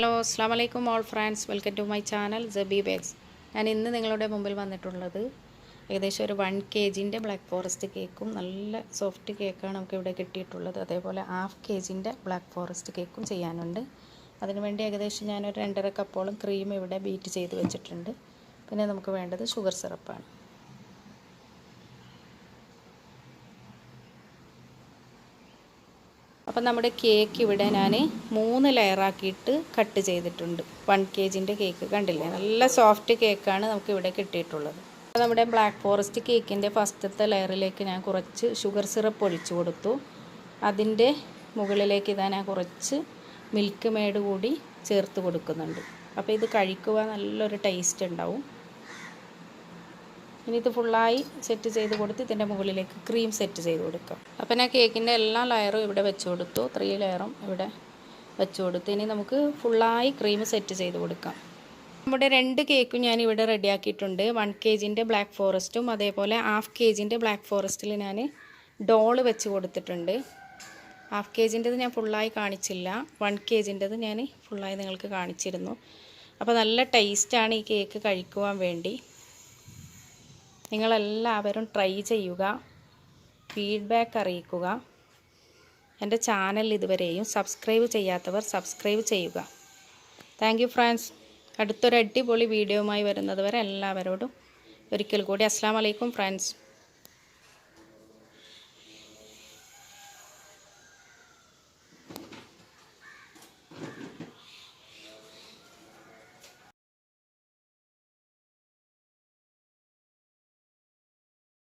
Hello അസ്സാം വലൈക്കും all friends, welcome to my channel Jabi bakes. ഞാൻ ഇന്ന് നിങ്ങളുടെ മുമ്പിൽ വന്നിട്ടുള്ളത് ഏകദേശം ഒരു 1 kg ബ്ലാക്ക് ഫോറസ്റ്റ് കേക്കും നല്ല സോഫ്റ്റ് കേക്കാണ് നമുക്ക് ഇവിടെ കിട്ടിയിട്ടുള്ളത്. അതേപോലെ 1/2 kg ബ്ലാക്ക് ഫോറസ്റ്റ് കേക്കും ചെയ്യാനുണ്ട്. അതിനുവേണ്ടി ഏകദേശം ഞാനൊരു 2.5 കപ്പോളം ക്രീം ഇവിടെ ബീറ്റ് ചെയ്ത് വെച്ചിട്ടുണ്ട്. പിന്നെ നമുക്ക് വേണ്ടത് ഷുഗർ സിറപ്പാണ്. അപ്പോൾ നമ്മുടെ കേക്ക് ഇവിടെ ഞാൻ 3 ലെയറാക്കിയിട്ട് കട്ട് ചെയ്തിട്ടുണ്ട്. 1 kg കേക്ക് കണ്ടില്ലേ, നല്ല സോഫ്റ്റ് കേക്കാണ് നമുക്ക് ഇവിടെ കിട്ടിയിട്ടുള്ളത്. അപ്പോൾ നമ്മുടെ ബ്ലാക്ക് ഫോറസ്റ്റ് കേക്കിൻ്റെ ഫസ്റ്റത്തെ ലെയറിലേക്ക് ഞാൻ കുറച്ച് ഷുഗർ സിറപ്പ് ഒഴിച്ചു കൊടുത്തു. അതിൻ്റെ മുകളിലേക്ക് ഞാൻ കുറച്ച് മിൽക്ക് മെയ്ഡ് കൂടി ചേർത്ത് കൊടുക്കുന്നുണ്ട്. അപ്പോൾ ഇത് കഴിക്കുവാൻ നല്ലൊരു ടേസ്റ്റ് ഉണ്ടാവും. ഇനി ഇത് ഫുള്ളായി സെറ്റ് ചെയ്ത് കൊടുത്ത് ഇതിൻ്റെ മുകളിലേക്ക് ക്രീം സെറ്റ് ചെയ്ത് കൊടുക്കാം. അപ്പോൾ ഞാൻ കേക്കിൻ്റെ എല്ലാ ലെയറും ഇവിടെ വെച്ച് കൊടുത്തു. 3 ലെയറും ഇവിടെ വെച്ച് കൊടുത്തു. ഇനി നമുക്ക് ഫുള്ളായി ക്രീം സെറ്റ് ചെയ്ത് കൊടുക്കാം. നമ്മുടെ 2 കേക്കും ഞാൻ ഇവിടെ റെഡിയാക്കിയിട്ടുണ്ട്. 1 kg ബ്ലാക്ക് ഫോറസ്റ്റും അതേപോലെ 1/2 kg ബ്ലാക്ക് ഫോറസ്റ്റിൽ ഞാൻ ഡോള് വെച്ച് കൊടുത്തിട്ടുണ്ട്. 1/2 kg ഞാൻ ഫുള്ളായി കാണിച്ചില്ല, 1 kg ഞാൻ ഫുള്ളായി നിങ്ങൾക്ക് കാണിച്ചിരുന്നു. അപ്പോൾ നല്ല ടേസ്റ്റാണ് ഈ കേക്ക് കഴിക്കുവാൻ വേണ്ടി. നിങ്ങളെല്ലാവരും ട്രൈ ചെയ്യുക, ഫീഡ്ബാക്ക് അറിയിക്കുക. എൻ്റെ ചാനൽ ഇതുവരെയും സബ്സ്ക്രൈബ് ചെയ്യാത്തവർ സബ്സ്ക്രൈബ് ചെയ്യുക. Thank you friends. അടുത്തൊരു അടിപൊളി വീഡിയോയുമായി വരുന്നത് വരെ എല്ലാവരോടും ഒരിക്കൽ കൂടി അസ്സലാമു അലൈക്കും ഫ്രണ്ട്സ്.